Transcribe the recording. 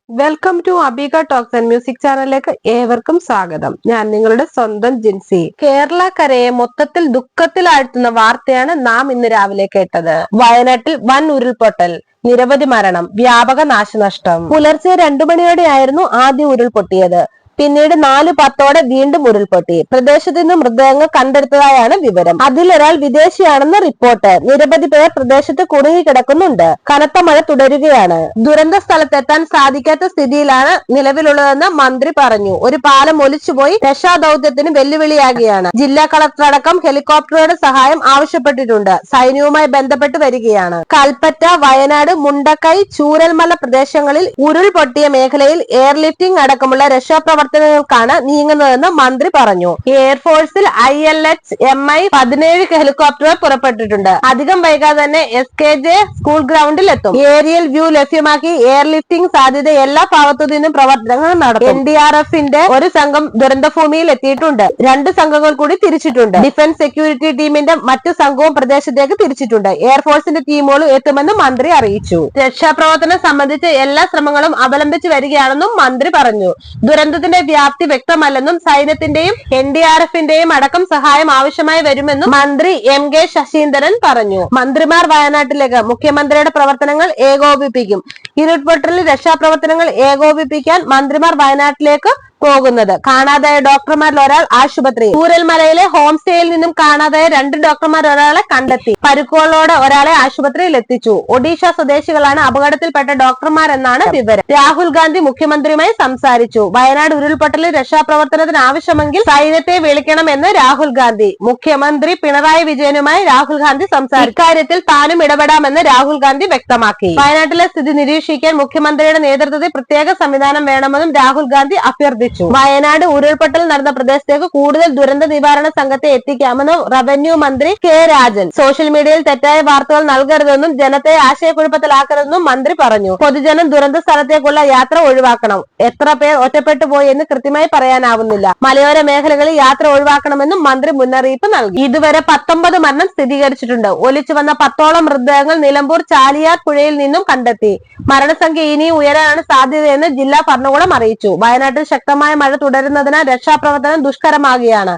Welcome to Abika talks and music ചാനലിലേക്ക് ഏവർക്കും സ്വാഗതം. ഞാൻ നിങ്ങളുടെ സ്വന്തം ജിൻസി. കേരളക്കരയെ മൊത്തത്തിൽ ദുഃഖത്തിലാഴ്ത്തുന്ന വാർത്തയാണ് നാം ഇന്ന് രാവിലെ കേട്ടത്. വയനാട്ടിൽ വൻ ഉരുൾപൊട്ടൽ, നിരവധി മരണം, വ്യാപക നാശനഷ്ടം. പുലർച്ചെ 2 മണിയോടെയായിരുന്നു ആദ്യ ഉരുൾപൊട്ടിയത്. പിന്നീട് 4:10 വീണ്ടും ഉരുൾപൊട്ടി. പ്രദേശത്ത് നിന്ന് മൃതദേഹങ്ങൾ കണ്ടെടുത്തതായാണ് വിവരം. അതിലൊരാൾ വിദേശിയാണെന്ന് റിപ്പോർട്ട്. നിരവധി പേർ പ്രദേശത്ത് കുടുങ്ങിക്കിടക്കുന്നുണ്ട്. കനത്ത മഴ തുടരുകയാണ്. ദുരന്ത സ്ഥലത്തെത്താൻ സാധിക്കാത്ത സ്ഥിതിയിലാണ് നിലവിലുള്ളതെന്ന് മന്ത്രി പറഞ്ഞു. ഒരു പാലം ഒലിച്ചുപോയി രക്ഷാദൌത്യത്തിന് വെല്ലുവിളിയാകുകയാണ്. ജില്ലാ കളക്ടർ അടക്കം ഹെലികോപ്റ്ററുകളുടെ സഹായം ആവശ്യപ്പെട്ടിട്ടുണ്ട്. സൈന്യവുമായി ബന്ധപ്പെട്ട് വരികയാണ്. കൽപ്പറ്റ, വയനാട്, മുണ്ടക്കൈ, ചൂരൽമല പ്രദേശങ്ങളിൽ ഉരുൾപൊട്ടിയ മേഖലയിൽ എയർലിഫ്റ്റിംഗ് അടക്കമുള്ള രക്ഷാപ്രവർത്തനങ്ങൾക്കാണ് നീങ്ങുന്നതെന്ന് മന്ത്രി പറഞ്ഞു. എയർഫോഴ്സിൽ ILH-MI 17 ഹെലികോപ്റ്ററുകൾ പുറപ്പെട്ടിട്ടുണ്ട്. അധികം വൈകാതെ തന്നെ SKJ സ്കൂൾ ഗ്രൗണ്ടിൽ എത്തും. ഏരിയൽ വ്യൂ ലഭ്യമാക്കി എയർലിഫ്റ്റിംഗ് സാധ്യത എല്ലാ ഭാഗത്തു നിന്നും പ്രവർത്തനങ്ങൾ നടത്തും. NDRFന്റെ ഒരു സംഘം ദുരന്തഭൂമിയിൽ എത്തിയിട്ടുണ്ട്. 2 സംഘങ്ങൾ കൂടി തിരിച്ചിട്ടുണ്ട്. ഡിഫൻസ് സെക്യൂരിറ്റി ടീമിന്റെ മറ്റു സംഘവും പ്രദേശത്തേക്ക് തിരിച്ചിട്ടുണ്ട്. എയർഫോഴ്സിന്റെ ടീമുകളും എത്തുമെന്ന് മന്ത്രി അറിയിച്ചു. രക്ഷാപ്രവർത്തനം സംബന്ധിച്ച എല്ലാ ശ്രമങ്ങളും അവലംബിച്ചു വരികയാണെന്നും മന്ത്രി പറഞ്ഞു. ദുരന്തത്തിന്റെ വ്യാപ്തി വ്യക്തമല്ലെന്നും സൈന്യത്തിന്റെയും NDRFന്റെയും അടക്കം സഹായം ആവശ്യമായി വരുമെന്നും മന്ത്രി MK ശശീന്ദ്രൻ പറഞ്ഞു. മന്ത്രിമാർ വയനാട്ടിലേക്ക്. മുഖ്യമന്ത്രിയുടെ പ്രവർത്തനങ്ങൾ ഏകോപിപ്പിക്കും. ഉരുൾപൊട്ടലിൽ രക്ഷാപ്രവർത്തനങ്ങൾ ഏകോപിപ്പിക്കാൻ മന്ത്രിമാർ വയനാട്ടിലേക്ക് പോകുന്നത്. കാണാതായ ഡോക്ടർമാരിൽ ഒരാൾ ആശുപത്രിയിൽ. ചൂരൽമലയിലെ ഹോം സ്റ്റേയിൽ നിന്നും കാണാതായ 2 ഡോക്ടർമാർ ഒരാളെ കണ്ടെത്തി. പരുക്കുകളോടെ ഒരാളെ ആശുപത്രിയിൽ എത്തിച്ചു. ഒഡീഷ സ്വദേശികളാണ് അപകടത്തിൽപ്പെട്ട ഡോക്ടർമാരെന്നാണ് വിവരം. രാഹുൽ ഗാന്ധി മുഖ്യമന്ത്രിയുമായി സംസാരിച്ചു. വയനാട് ഉരുൾപൊട്ടലിൽ രക്ഷാപ്രവർത്തനത്തിന് ആവശ്യമെങ്കിൽ സൈന്യത്തെ വിളിക്കണമെന്ന് രാഹുൽ ഗാന്ധി. മുഖ്യമന്ത്രി പിണറായി വിജയനുമായി രാഹുൽ ഗാന്ധി സംസാരിച്ചു. ഇക്കാര്യത്തിൽ താനും ഇടപെടാമെന്ന് രാഹുൽ ഗാന്ധി വ്യക്തമാക്കി. വയനാട്ടിലെ സ്ഥിതി നിരീക്ഷിക്കാൻ മുഖ്യമന്ത്രിയുടെ നേതൃത്വത്തിൽ പ്രത്യേക സംവിധാനം വേണമെന്നും രാഹുൽ ഗാന്ധി അഭ്യർത്ഥിച്ചു. വയനാട് ഉരുൾപൊട്ടൽ നടന്ന പ്രദേശത്തേക്ക് കൂടുതൽ ദുരന്ത നിവാരണ സംഘത്തെ എത്തിക്കാമെന്ന് റവന്യൂ മന്ത്രി K രാജൻ. സോഷ്യൽ മീഡിയയിൽ തെറ്റായ വാർത്തകൾ നൽകരുതെന്നും ജനത്തെ ആശയക്കുഴപ്പത്തിലാക്കരുതെന്നും മന്ത്രി പറഞ്ഞു. പൊതുജനം ദുരന്ത സ്ഥലത്തേക്കുള്ള യാത്ര ഒഴിവാക്കണം. എത്ര പേർ ഒറ്റപ്പെട്ടു പോയി എന്ന് കൃത്യമായി പറയാനാവുന്നില്ല. മലയോര മേഖലകളിൽ യാത്ര ഒഴിവാക്കണമെന്നും മന്ത്രി മുന്നറിയിപ്പ് നൽകി. ഇതുവരെ 19 മരണം സ്ഥിരീകരിച്ചിട്ടുണ്ട്. ഒലിച്ചു വന്ന 10ഓളം മൃതദേഹങ്ങൾ നിലമ്പൂർ ചാലിയാർ പുഴയിൽ നിന്നും കണ്ടെത്തി. മരണസംഖ്യ ഇനിയും ഉയരാനാണ് സാധ്യതയെന്ന് ജില്ലാ ഭരണകൂടം അറിയിച്ചു. വയനാട്ടിൽ ശക്തമായ മഴ തുടരുന്നതിനാൽ രക്ഷാപ്രവർത്തനം ദുഷ്കരമാകുകയാണ്.